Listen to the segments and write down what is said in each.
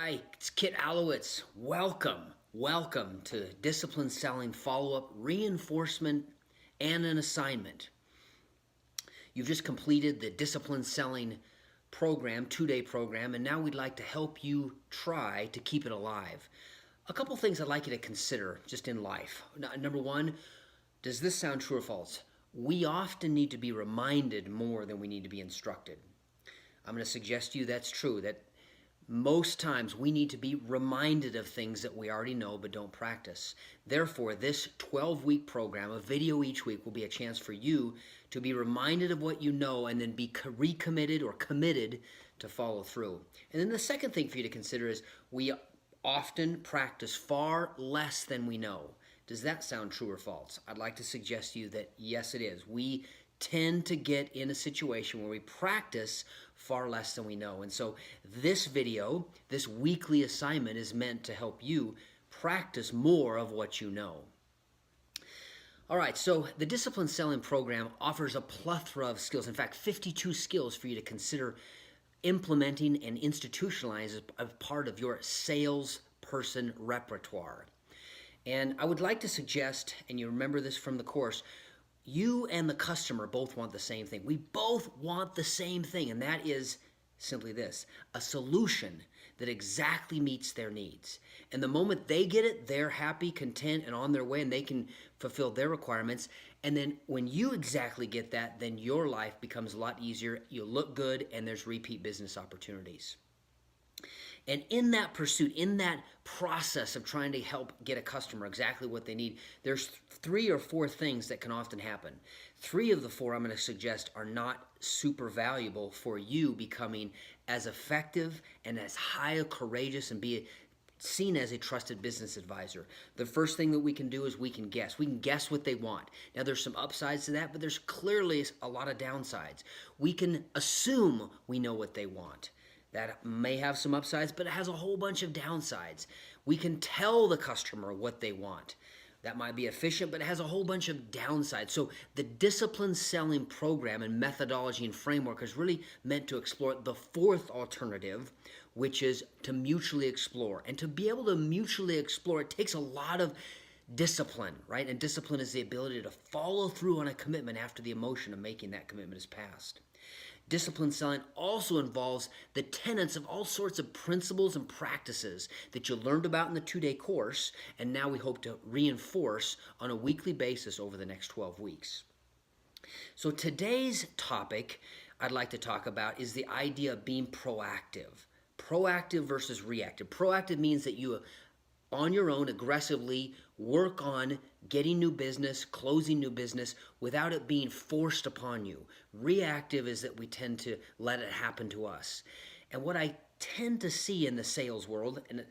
Hi, it's Kit Alowitz. Welcome to Discipline Selling Follow-Up, Reinforcement, and an Assignment. You've just completed the Discipline Selling program, 2-day program, and now we'd like to help you try to keep it alive. A couple things I'd like you to consider just in life. Number one, does this sound true or false? We often need to be reminded more than we need to be instructed. I'm going to suggest to you that's true, that most times we need to be reminded of things that we already know but don't practice. Therefore, this 12-week program, a video each week, will be a chance for you to be reminded of what you know and then be recommitted or committed to follow through. And then the second thing for you to consider is we often practice far less than we know. Does that sound true or false? I'd like to suggest to you that yes, it is. We tend to get in a situation where we practice far less than we know. And so this video, this weekly assignment, is meant to help you practice more of what you know. All right, so the Discipline Selling program offers a plethora of skills. In fact, 52 skills for you to consider implementing and institutionalize as part of your salesperson repertoire. And I would like to suggest, and you remember this from the course, you and the customer both want the same thing. We both want the same thing, and that is simply this: a solution that exactly meets their needs. And the moment they get it, they're happy, content, and on their way, and they can fulfill their requirements. And then when you exactly get that, then your life becomes a lot easier. You look good, and there's repeat business opportunities. And in that pursuit, in that process of trying to help get a customer exactly what they need, there's 3 or 4 things that can often happen. 3 of the 4 I'm going to suggest are not super valuable for you becoming as effective and as high courageous and be seen as a trusted business advisor. The first thing that we can do is we can guess. We can guess what they want. Now, there's some upsides to that, but there's clearly a lot of downsides. We can assume we know what they want. That may have some upsides, but it has a whole bunch of downsides. We can tell the customer what they want. That might be efficient, but it has a whole bunch of downsides. So the Discipline Selling program and methodology and framework is really meant to explore the 4th alternative, which is to mutually explore. And to be able to mutually explore, it takes a lot of discipline, right? And discipline is the ability to follow through on a commitment after the emotion of making that commitment is passed. Discipline selling also involves the tenets of all sorts of principles and practices that you learned about in the 2-day course, and now we hope to reinforce on a weekly basis over the next 12 weeks. So today's topic I'd like to talk about is the idea of being proactive. Proactive versus reactive. Proactive means that you on your own aggressively work on getting new business, closing new business without it being forced upon you. Reactive is that we tend to let it happen to us. And what I tend to see in the sales world, and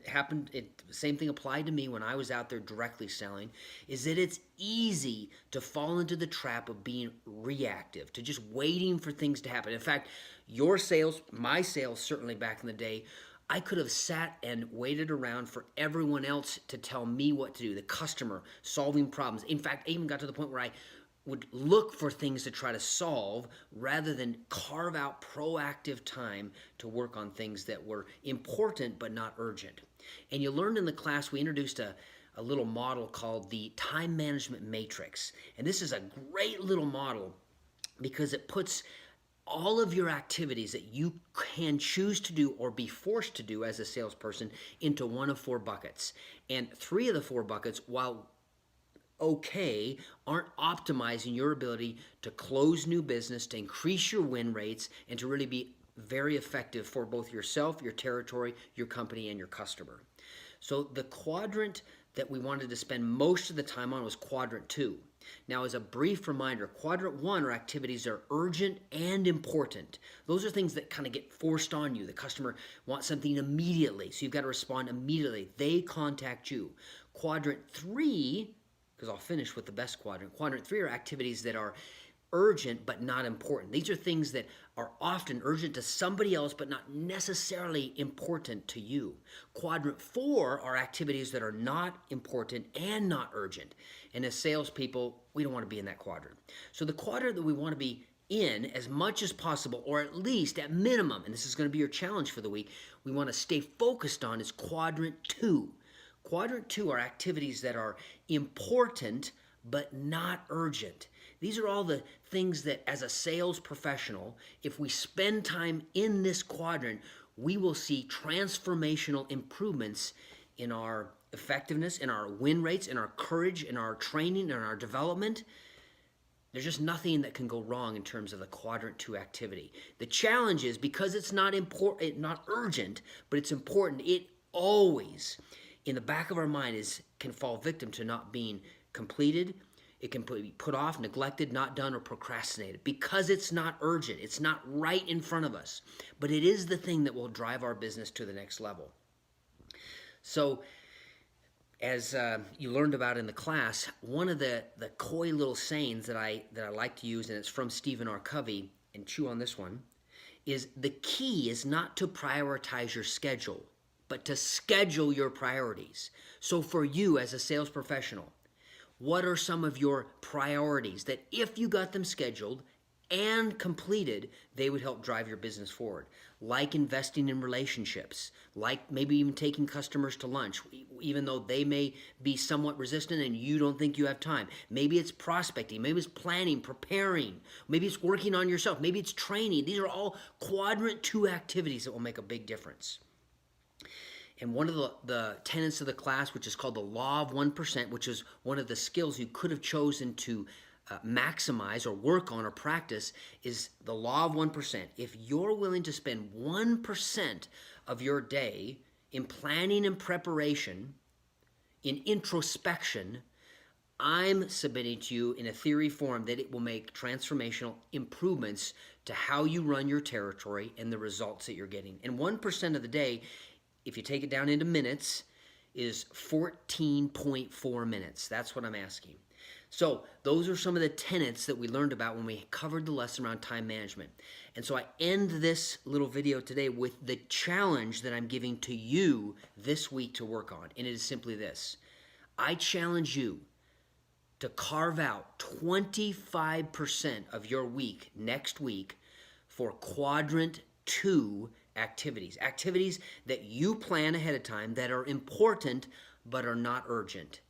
same thing applied to me when I was out there directly selling, is that it's easy to fall into the trap of being reactive, to just waiting for things to happen. In fact, your sales, my sales certainly back in the day, I could have sat and waited around for everyone else to tell me what to do, the customer, solving problems. In fact, I even got to the point where I would look for things to try to solve rather than carve out proactive time to work on things that were important but not urgent. And you learned in the class, we introduced a little model called the time management matrix. And this is a great little model because it puts all of your activities that you can choose to do or be forced to do as a salesperson into one of 4 buckets. And 3 of the 4 buckets, while okay, aren't optimizing your ability to close new business, to increase your win rates, and to really be very effective for both yourself, your territory, your company, and your customer. So the quadrant that we wanted to spend most of the time on was quadrant 2. Now, as a brief reminder, quadrant 1 are activities that are urgent and important. Those are things that kind of get forced on you. The customer wants something immediately, so you've got to respond immediately. They contact you. Quadrant 3, because I'll finish with the best quadrant. Quadrant 3 are activities that are urgent but not important. These are things that are often urgent to somebody else but not necessarily important to you. Quadrant 4 are activities that are not important and not urgent. And as salespeople, we don't want to be in that quadrant. So the quadrant that we want to be in as much as possible, or at least at minimum, and this is going to be your challenge for the week, we want to stay focused on is Quadrant 2. Quadrant 2 are activities that are important but not urgent. These are all the things that, as a sales professional, if we spend time in this quadrant, we will see transformational improvements in our effectiveness, in our win rates, in our courage, in our training, in our development. There's just nothing that can go wrong in terms of the Quadrant 2 activity. The challenge is, because it's not important, not urgent, but it's important, it always, in the back of our mind, can fall victim to not being completed. It can be put off, neglected, not done, or procrastinated because it's not urgent. It's not right in front of us. But it is the thing that will drive our business to the next level. So, as you learned about in the class, one of the coy little sayings that I like to use, and it's from Stephen R. Covey, and chew on this one, is the key is not to prioritize your schedule, but to schedule your priorities. So for you as a sales professional, what are some of your priorities that if you got them scheduled and completed, they would help drive your business forward? Like investing in relationships, like maybe even taking customers to lunch, even though they may be somewhat resistant and you don't think you have time. Maybe it's prospecting, maybe it's planning, preparing, maybe it's working on yourself, maybe it's training. These are all Quadrant 2 activities that will make a big difference. And one of the tenets of the class, which is called the Law of 1%, which is one of the skills you could have chosen to maximize or work on or practice, is the Law of 1%. If you're willing to spend 1% of your day in planning and preparation, in introspection, I'm submitting to you in a theory form that it will make transformational improvements to how you run your territory and the results that you're getting. And 1% of the day, if you take it down into minutes, is 14.4 minutes. That's what I'm asking. So those are some of the tenets that we learned about when we covered the lesson around time management. And so I end this little video today with the challenge that I'm giving to you this week to work on. And it is simply this. I challenge you to carve out 25% of your week next week for Quadrant 2 activities that you plan ahead of time that are important but are not urgent.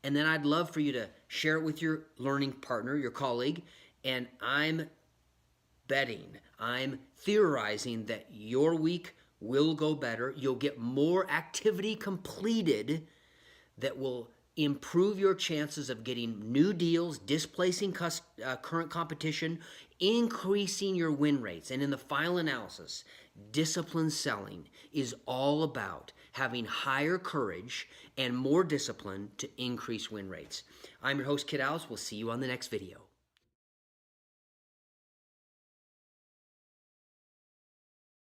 And then I'd love for you to share it with your learning partner, your colleague, and I'm theorizing that your week will go better. You'll get more activity completed that will improve your chances of getting new deals, displacing current competition, increasing your win rates. And in the final analysis, disciplined selling is all about having higher courage and more discipline to increase win rates. I'm your host, Kid Alice. We'll see you on the next video.